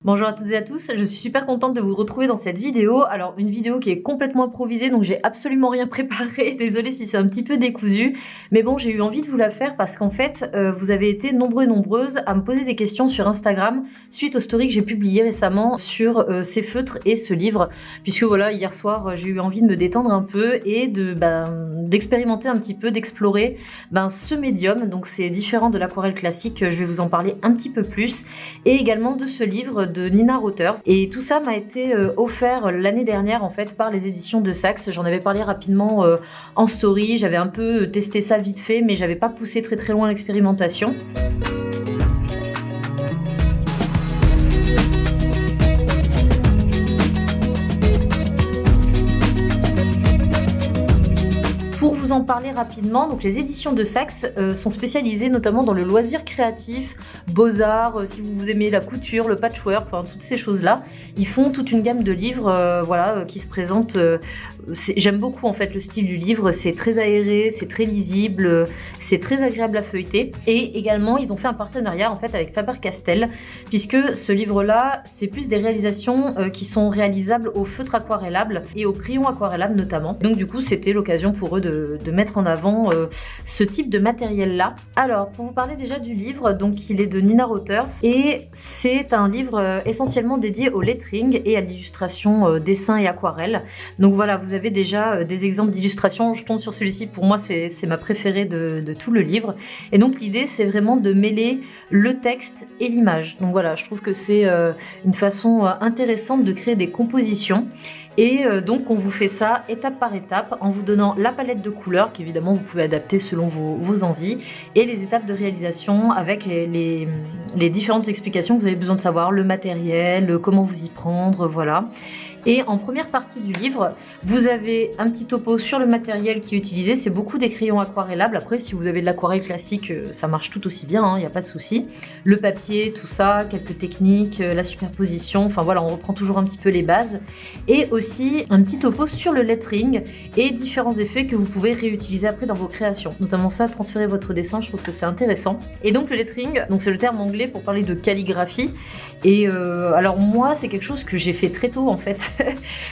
Bonjour à toutes et à tous, je suis super contente de vous retrouver dans cette vidéo. Alors une vidéo qui est complètement improvisée, donc j'ai absolument rien préparé, désolée si c'est un petit peu décousu, mais bon, j'ai eu envie de vous la faire parce qu'en fait vous avez été nombreux et nombreuses à me poser des questions sur Instagram suite aux stories que j'ai publiées récemment sur ces feutres et ce livre, puisque voilà, hier soir j'ai eu envie de me détendre un peu et d'expérimenter un petit peu, d'explorer ce médium. Donc c'est différent de l'aquarelle classique, je vais vous en parler un petit peu plus, et également de ce livre de Nina Roters. Et tout ça m'a été offert l'année dernière en fait par les éditions de Saxe. J'en avais parlé rapidement en story, j'avais un peu testé ça vite fait, mais j'avais pas poussé très loin l'expérimentation. Pour vous en parler rapidement, donc les éditions de Saxe sont spécialisées notamment dans le loisir créatif, beaux-arts, si vous aimez la couture, le patchwork, enfin toutes ces choses-là. Ils font toute une gamme de livres qui se présentent. J'aime beaucoup en fait le style du livre, c'est très aéré, c'est très lisible, c'est très agréable à feuilleter. Et également, ils ont fait un partenariat en fait avec Faber-Castell, puisque ce livre-là, c'est plus des réalisations qui sont réalisables au feutre aquarellable et au crayon aquarellable notamment. Donc du coup, c'était l'occasion pour eux de mettre en avant ce type de matériel-là. Alors, pour vous parler déjà du livre, donc il est de Nina Roters et c'est un livre essentiellement dédié au lettering et à l'illustration dessin et aquarelle. Donc voilà, vous avez déjà des exemples d'illustrations. Je tombe sur celui-ci, pour moi c'est ma préférée de tout le livre. Et donc l'idée c'est vraiment de mêler le texte et l'image. Donc voilà, je trouve que c'est une façon intéressante de créer des compositions. Et donc on vous fait ça étape par étape en vous donnant la palette de couleurs qu'évidemment vous pouvez adapter selon vos envies et les étapes de réalisation avec les différentes explications que vous avez besoin de savoir, le matériel, comment vous y prendre, voilà. Et en première partie du livre, vous avez un petit topo sur le matériel qui est utilisé. C'est beaucoup des crayons aquarellables. Après, si vous avez de l'aquarelle classique, ça marche tout aussi bien, il n'y a pas de souci. Le papier, tout ça, quelques techniques, la superposition, enfin voilà, on reprend toujours un petit peu les bases. Et aussi un petit topo sur le lettering et différents effets que vous pouvez réutiliser après dans vos créations. Notamment ça, transférer votre dessin, je trouve que c'est intéressant. Et donc le lettering, donc c'est le terme anglais pour parler de calligraphie. Et alors moi, c'est quelque chose que j'ai fait très tôt en fait.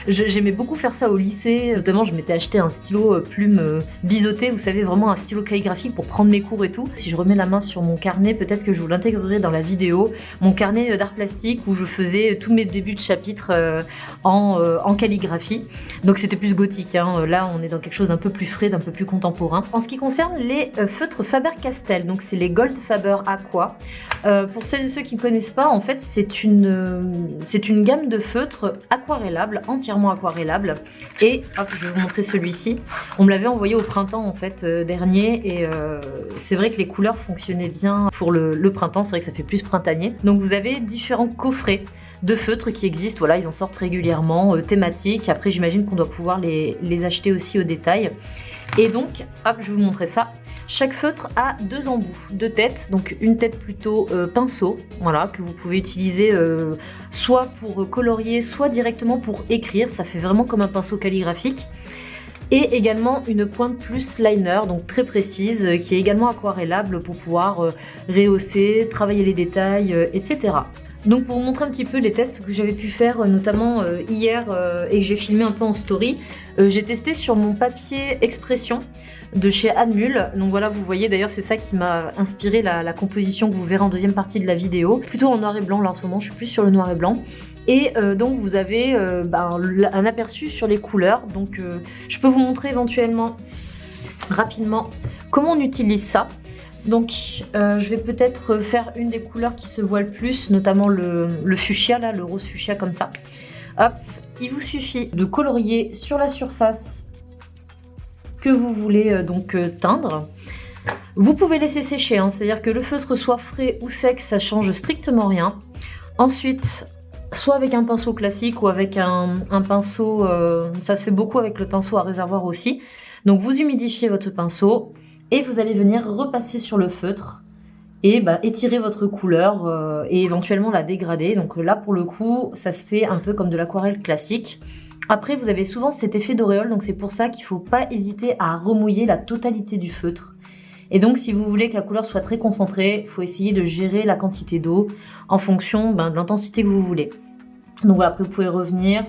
J'aimais beaucoup faire ça au lycée, notamment je m'étais acheté un stylo plume biseauté, vous savez, vraiment un stylo calligraphique pour prendre mes cours et tout. Si je remets la main sur mon carnet, peut-être que je vous l'intégrerai dans la vidéo, mon carnet d'art plastique où je faisais tous mes débuts de chapitre en calligraphie. Donc c'était plus gothique, hein. Là on est dans quelque chose d'un peu plus frais, d'un peu plus contemporain. En ce qui concerne les feutres Faber-Castell, donc c'est les Gold Faber Aqua. Pour celles et ceux qui ne connaissent pas, en fait c'est une gamme de feutres aquarellables, entièrement aquarellables. Et hop, je vais vous montrer celui-ci. On me l'avait envoyé au printemps en fait dernier et c'est vrai que les couleurs fonctionnaient bien pour le printemps, c'est vrai que ça fait plus printanier. Donc vous avez différents coffrets de feutres qui existent, voilà, ils en sortent régulièrement, thématiques. Après j'imagine qu'on doit pouvoir les acheter aussi au détail. Et donc, hop, je vais vous montrer ça. Chaque feutre a deux embouts, deux têtes, donc une tête plutôt pinceau, voilà, que vous pouvez utiliser soit pour colorier, soit directement pour écrire. Ça fait vraiment comme un pinceau calligraphique. Et également une pointe plus liner, donc très précise, qui est également aquarellable pour pouvoir rehausser, travailler les détails, etc. Donc pour vous montrer un petit peu les tests que j'avais pu faire notamment hier et que j'ai filmé un peu en story, j'ai testé sur mon papier expression de chez Admul. Donc voilà, vous voyez d'ailleurs c'est ça qui m'a inspiré la composition que vous verrez en deuxième partie de la vidéo. Plutôt en noir et blanc là en ce moment, je suis plus sur le noir et blanc. Et donc vous avez un aperçu sur les couleurs. Donc je peux vous montrer éventuellement rapidement comment on utilise ça. Donc je vais peut-être faire une des couleurs qui se voit le plus, notamment le fuchsia, là, le rose fuchsia comme ça. Hop, il vous suffit de colorier sur la surface que vous voulez teindre. Vous pouvez laisser sécher, hein, c'est-à-dire que le feutre soit frais ou sec, ça change strictement rien. Ensuite, soit avec un pinceau classique ou avec un pinceau, ça se fait beaucoup avec le pinceau à réservoir aussi. Donc vous humidifiez votre pinceau et vous allez venir repasser sur le feutre et étirer votre couleur et éventuellement la dégrader. Donc là pour le coup ça se fait un peu comme de l'aquarelle classique. Après vous avez souvent cet effet d'auréole, donc c'est pour ça qu'il ne faut pas hésiter à remouiller la totalité du feutre Et donc, si vous voulez que la couleur soit très concentrée, il faut essayer de gérer la quantité d'eau en fonction de l'intensité que vous voulez. Donc voilà, après vous pouvez revenir,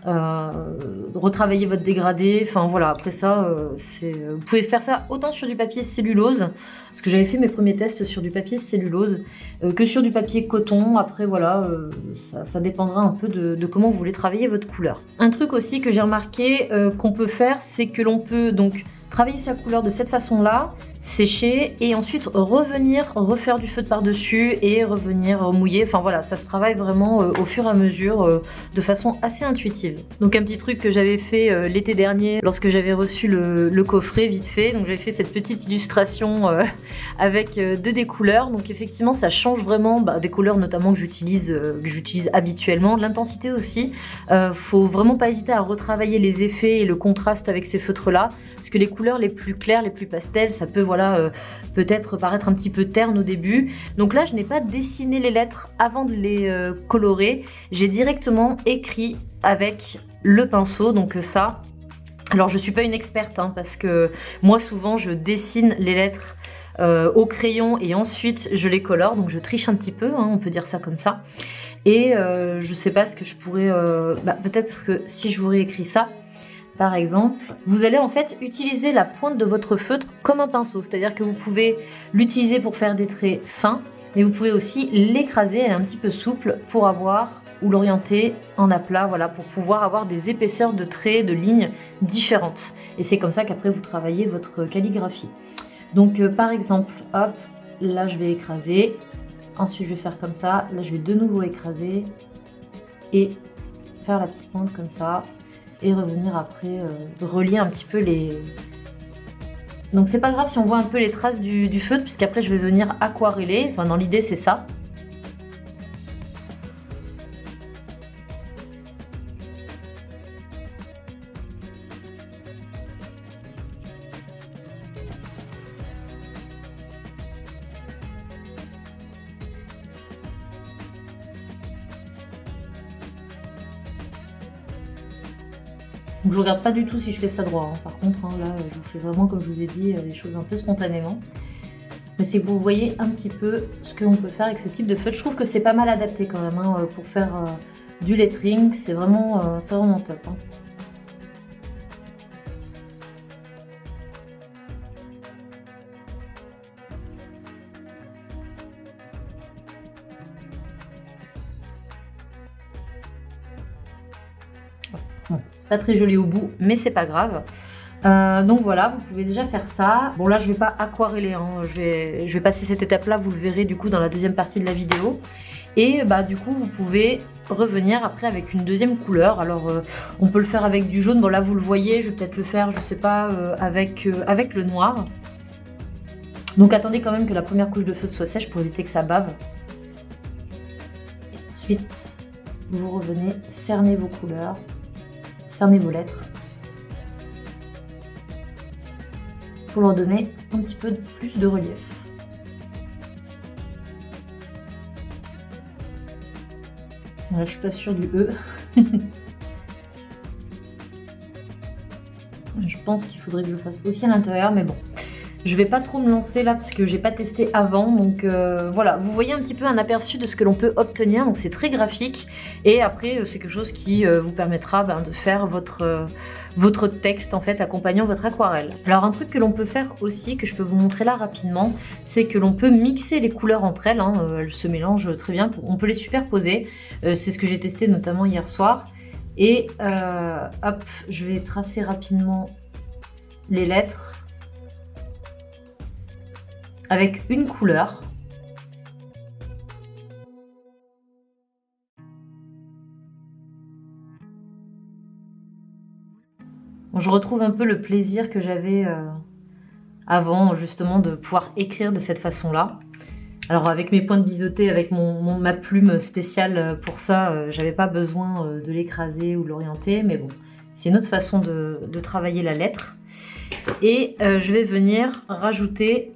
retravailler votre dégradé. Enfin voilà, après ça, vous pouvez faire ça autant sur du papier cellulose, parce que j'avais fait mes premiers tests sur du papier cellulose, que sur du papier coton. Après voilà, ça dépendra un peu de comment vous voulez travailler votre couleur. Un truc aussi que j'ai remarqué qu'on peut faire, c'est que l'on peut donc travailler sa couleur de cette façon-là, sécher et ensuite revenir refaire du feutre par-dessus et revenir mouiller. Enfin voilà, ça se travaille vraiment au fur et à mesure de façon assez intuitive. Donc un petit truc que j'avais fait l'été dernier lorsque j'avais reçu le coffret vite fait. Donc j'avais fait cette petite illustration avec des couleurs. Donc effectivement ça change vraiment des couleurs notamment que j'utilise habituellement. L'intensité aussi. Faut vraiment pas hésiter à retravailler les effets et le contraste avec ces feutres là, parce que les couleurs les plus claires, les plus pastels, ça peut peut-être paraître un petit peu terne au début. Donc là je n'ai pas dessiné les lettres avant de les colorer, j'ai directement écrit avec le pinceau. Donc ça, alors je suis pas une experte parce que moi souvent je dessine les lettres au crayon et ensuite je les colore, donc je triche un petit peu, on peut dire ça comme ça. Et je sais pas ce que je pourrais peut-être que si je vous réécris ça par exemple, vous allez en fait utiliser la pointe de votre feutre comme un pinceau, c'est-à-dire que vous pouvez l'utiliser pour faire des traits fins, mais vous pouvez aussi l'écraser, elle est un petit peu souple, pour avoir, ou l'orienter en aplat, voilà, pour pouvoir avoir des épaisseurs de traits, de lignes différentes. Et c'est comme ça qu'après vous travaillez votre calligraphie. Donc par exemple, hop, là je vais écraser, ensuite je vais faire comme ça, là je vais de nouveau écraser, et faire la petite pointe comme ça, et revenir après relier un petit peu les... Donc c'est pas grave si on voit un peu les traces du feutre, puisqu'après je vais venir aquareller, enfin dans l'idée c'est ça. Donc je regarde pas du tout si je fais ça droit, par contre là je vous fais vraiment comme je vous ai dit les choses un peu spontanément. Mais c'est que vous voyez un petit peu ce que l'on peut faire avec ce type de feutre. Je trouve que c'est pas mal adapté quand même pour faire du lettering, c'est vraiment top. Bon, c'est pas très joli au bout, mais c'est pas grave. Donc voilà, vous pouvez déjà faire ça. Bon là je vais pas aquareller, je vais passer cette étape là, vous le verrez du coup dans la deuxième partie de la vidéo. Et du coup vous pouvez revenir après avec une deuxième couleur. Alors on peut le faire avec du jaune, bon là vous le voyez, je vais peut-être le faire, je sais pas, avec le noir. Donc attendez quand même que la première couche de feutre soit sèche pour éviter que ça bave. Et ensuite vous revenez, cernez vos couleurs, cernez vos lettres, pour leur donner un petit peu plus de relief. Là, je suis pas sûre du E. Je pense qu'il faudrait que je le fasse aussi à l'intérieur, mais bon. Je vais pas trop me lancer là parce que j'ai pas testé avant, donc voilà, vous voyez un petit peu un aperçu de ce que l'on peut obtenir, donc c'est très graphique et après c'est quelque chose qui vous permettra de faire votre texte en fait accompagnant votre aquarelle. Alors un truc que l'on peut faire aussi, que je peux vous montrer là rapidement, c'est que l'on peut mixer les couleurs entre elles, elles se mélangent très bien, on peut les superposer, c'est ce que j'ai testé notamment hier soir. Et hop, je vais tracer rapidement les lettres avec une couleur. Bon, je retrouve un peu le plaisir que j'avais avant justement de pouvoir écrire de cette façon-là. Alors avec mes pointes biseautées, avec ma plume spéciale pour ça, j'avais pas besoin de l'écraser ou de l'orienter, mais bon, c'est une autre façon de travailler la lettre. Et je vais venir rajouter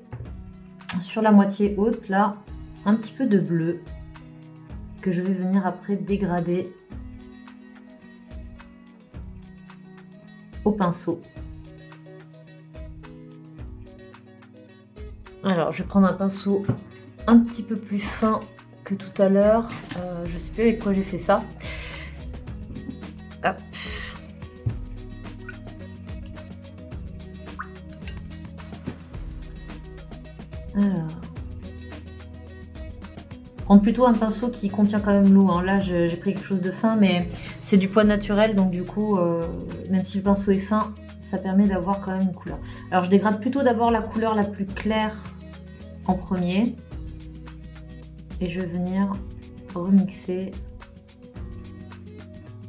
sur la moitié haute là un petit peu de bleu que je vais venir après dégrader au pinceau. Alors, je vais prendre un pinceau un petit peu plus fin que tout à l'heure. Je sais plus avec quoi j'ai fait ça. Hop. Alors. Prendre plutôt un pinceau qui contient quand même l'eau. Hein. Là, j'ai pris quelque chose de fin, mais c'est du poids naturel, donc du coup, même si le pinceau est fin, ça permet d'avoir quand même une couleur. Alors, je dégrade plutôt d'abord la couleur la plus claire en premier, et je vais venir remixer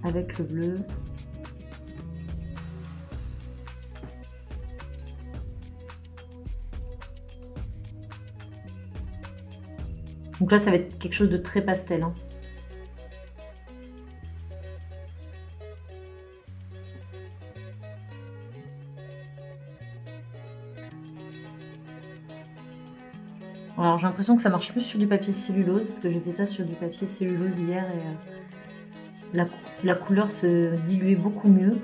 avec le bleu. Donc là, ça va être quelque chose de très pastel. Hein. Alors j'ai l'impression que ça marche plus sur du papier cellulose, parce que j'ai fait ça sur du papier cellulose hier et la couleur se diluait beaucoup mieux.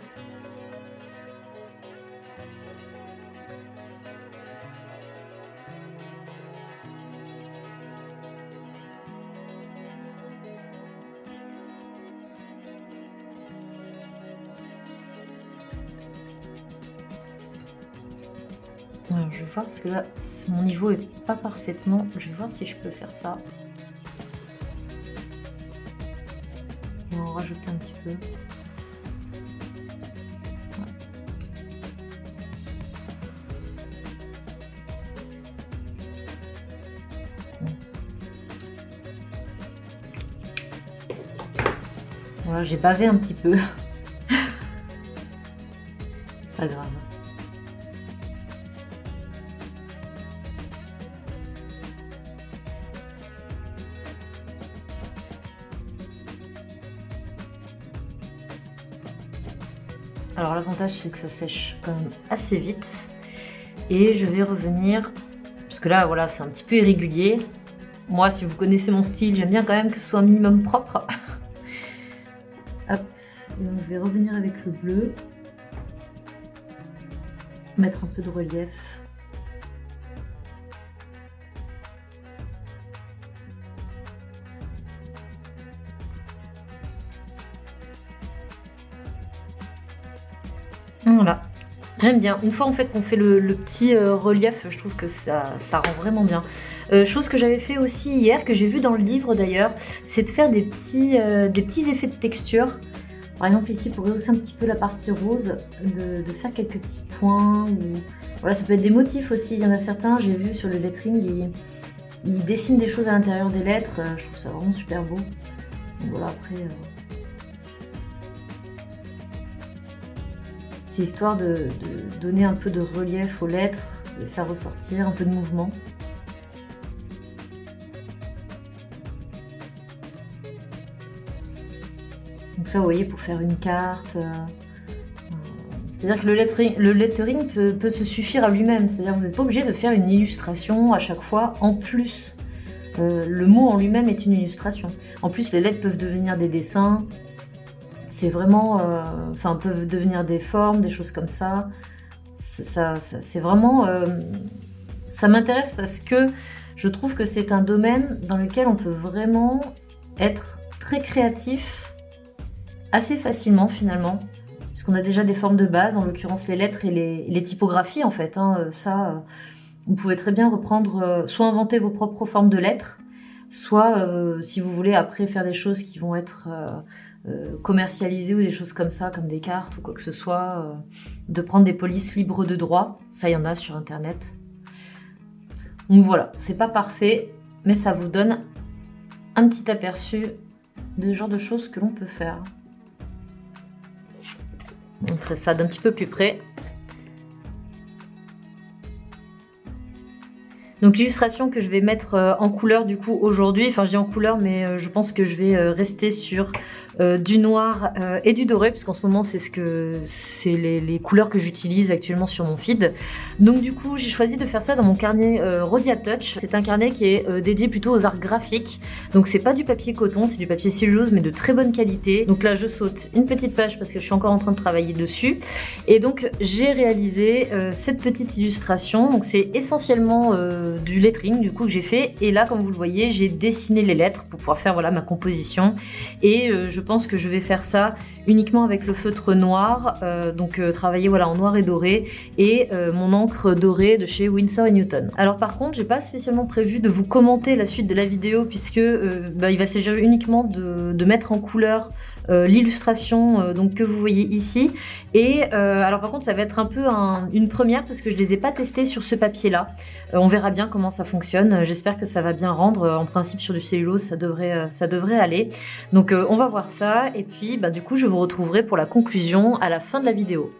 Alors, je vais voir parce que là mon niveau est pas parfaitement. Je vais voir si je peux faire ça. On va en rajouter un petit peu. Voilà, j'ai bavé un petit peu. Pas grave. Alors l'avantage c'est que ça sèche quand même assez vite. Et je vais revenir, parce que là voilà c'est un petit peu irrégulier. Moi si vous connaissez mon style, j'aime bien quand même que ce soit un minimum propre. Hop, donc je vais revenir avec le bleu. Mettre un peu de relief. Voilà, j'aime bien. Une fois en fait qu'on fait le petit relief, je trouve que ça rend vraiment bien. Chose que j'avais fait aussi hier, que j'ai vu dans le livre d'ailleurs, c'est de faire des petits effets de texture. Par exemple ici pour rehausser un petit peu la partie rose, de faire quelques petits points. Ou... Voilà, ça peut être des motifs aussi. Il y en a certains, j'ai vu sur le lettering, ils dessinent des choses à l'intérieur des lettres. Je trouve ça vraiment super beau. Donc voilà, après... C'est histoire de donner un peu de relief aux lettres, de faire ressortir un peu de mouvement. Donc ça, vous voyez, pour faire une carte. C'est-à-dire que le lettering peut se suffire à lui-même. C'est-à-dire que vous n'êtes pas obligé de faire une illustration à chaque fois en plus. Le mot en lui-même est une illustration. En plus, les lettres peuvent devenir des dessins. C'est vraiment, enfin, peuvent devenir des formes, des choses comme ça. C'est vraiment, ça m'intéresse parce que je trouve que c'est un domaine dans lequel on peut vraiment être très créatif assez facilement finalement, puisqu'on a déjà des formes de base, en l'occurrence les lettres et les typographies en fait. Hein, ça, vous pouvez très bien reprendre, soit inventer vos propres formes de lettres, soit si vous voulez après faire des choses qui vont être commercialisées ou des choses comme ça, comme des cartes ou quoi que ce soit, de prendre des polices libres de droit, ça il y en a sur internet. Donc voilà, c'est pas parfait, mais ça vous donne un petit aperçu de ce genre de choses que l'on peut faire. On montrer ça d'un petit peu plus près. Donc l'illustration que je vais mettre en couleur du coup aujourd'hui, enfin je dis en couleur mais je pense que je vais rester sur du noir et du doré, puisqu'en ce moment c'est les couleurs que j'utilise actuellement sur mon feed. Donc du coup j'ai choisi de faire ça dans mon carnet Rhodia Touch. C'est un carnet qui est dédié plutôt aux arts graphiques. Donc c'est pas du papier coton, c'est du papier cellulose mais de très bonne qualité. Donc là je saute une petite page parce que je suis encore en train de travailler dessus. Et donc j'ai réalisé cette petite illustration. Donc c'est essentiellement du lettering du coup que j'ai fait. Et là, comme vous le voyez, j'ai dessiné les lettres pour pouvoir faire voilà ma composition. Et je pense que je vais faire ça uniquement avec le feutre noir, donc travailler voilà en noir et doré, et mon encre dorée de chez Winsor & Newton. Alors par contre, j'ai pas spécialement prévu de vous commenter la suite de la vidéo puisque il va s'agir uniquement de mettre en couleur l'illustration donc que vous voyez ici. Et alors par contre ça va être un peu une première parce que je les ai pas testés sur ce papier là. On verra bien comment ça fonctionne. J'espère que ça va bien rendre. En principe sur du cellulose ça devrait aller. Donc on va voir ça et puis du coup je vous retrouverai pour la conclusion à la fin de la vidéo.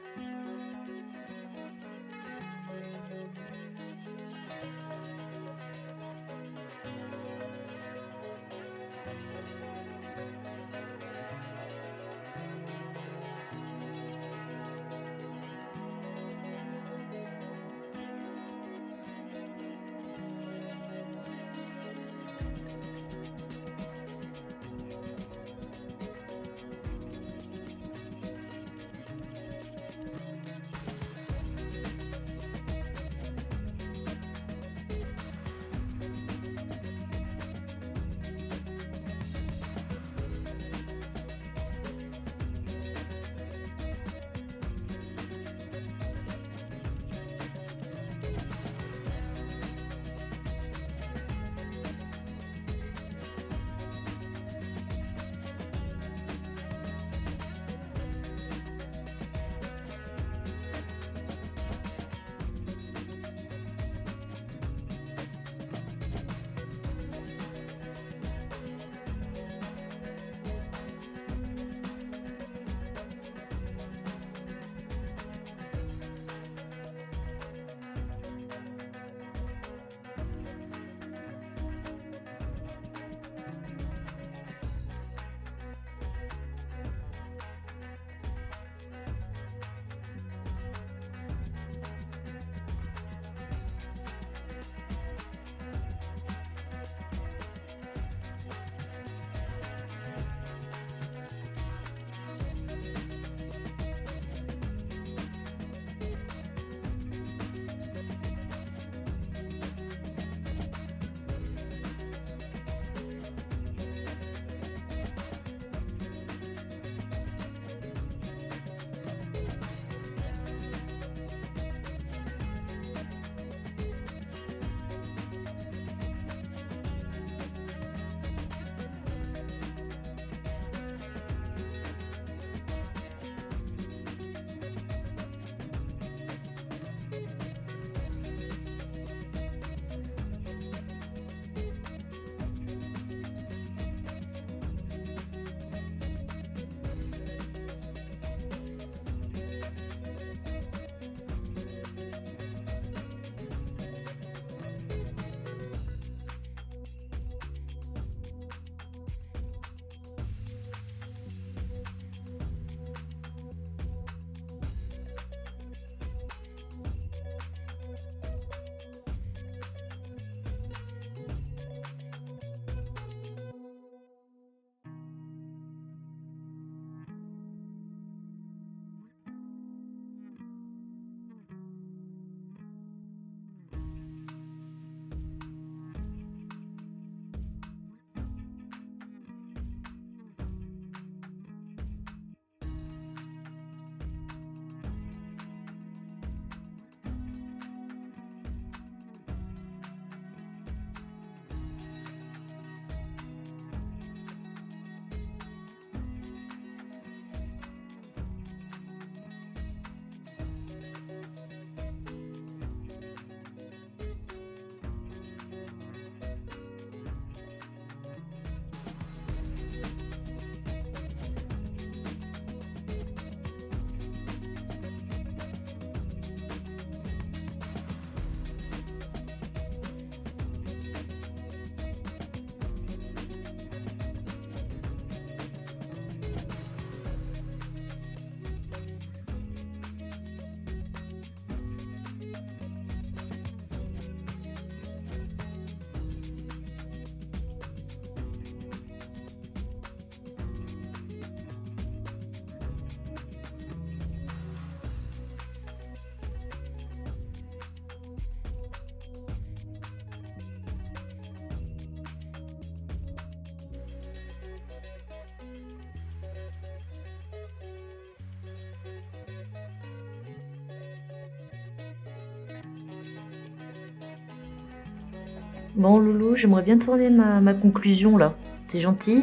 Bon, Loulou, j'aimerais bien tourner ma conclusion là. C'est gentil.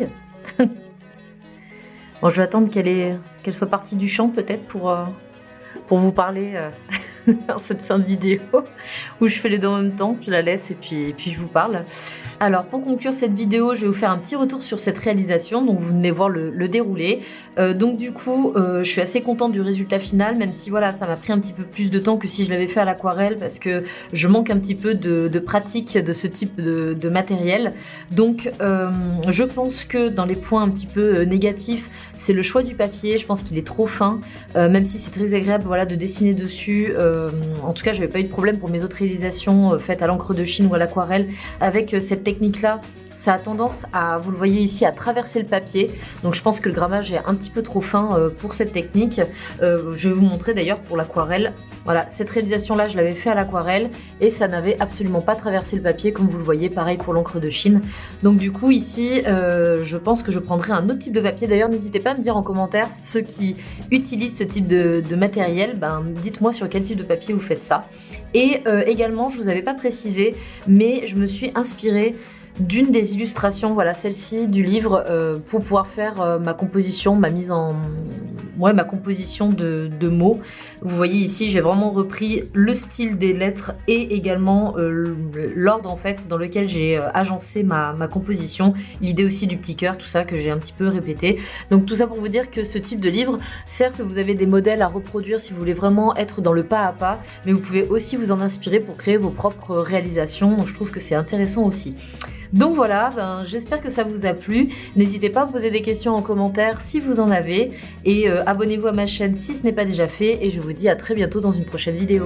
Bon, je vais attendre qu'elle soit partie du champ peut-être pour vous parler dans cette fin de vidéo où je fais les deux en même temps. Je la laisse et puis je vous parle. Alors pour conclure cette vidéo, je vais vous faire un petit retour sur cette réalisation, donc vous venez voir le déroulé. Donc du coup, je suis assez contente du résultat final, même si voilà, ça m'a pris un petit peu plus de temps que si je l'avais fait à l'aquarelle, parce que je manque un petit peu de pratique de ce type de matériel. Donc je pense que dans les points un petit peu négatifs, c'est le choix du papier. Je pense qu'il est trop fin, même si c'est très agréable voilà, de dessiner dessus. En tout cas, j'avais pas eu de problème pour mes autres réalisations faites à l'encre de Chine ou à l'aquarelle avec cette technique-là. Ça a tendance à, vous le voyez ici, à traverser le papier. Donc je pense que le grammage est un petit peu trop fin pour cette technique. Je vais vous montrer d'ailleurs pour l'aquarelle. Voilà, cette réalisation-là, je l'avais fait à l'aquarelle et ça n'avait absolument pas traversé le papier, comme vous le voyez, pareil pour l'encre de Chine. Donc du coup, ici, je pense que je prendrai un autre type de papier. D'ailleurs, n'hésitez pas à me dire en commentaire, ceux qui utilisent ce type de matériel, dites-moi sur quel type de papier vous faites ça. Et également, je ne vous avais pas précisé, mais je me suis inspirée d'une des illustrations, voilà celle-ci du livre, pour pouvoir faire ma composition, ma composition de mots. Vous voyez ici, j'ai vraiment repris le style des lettres et également l'ordre en fait dans lequel j'ai agencé ma composition, l'idée aussi du petit cœur, tout ça que j'ai un petit peu répété. Donc tout ça pour vous dire que ce type de livre, certes vous avez des modèles à reproduire si vous voulez vraiment être dans le pas à pas, mais vous pouvez aussi vous en inspirer pour créer vos propres réalisations, donc je trouve que c'est intéressant aussi. Donc voilà, j'espère que ça vous a plu. N'hésitez pas à me poser des questions en commentaire si vous en avez. Et abonnez-vous à ma chaîne si ce n'est pas déjà fait. Et je vous dis à très bientôt dans une prochaine vidéo.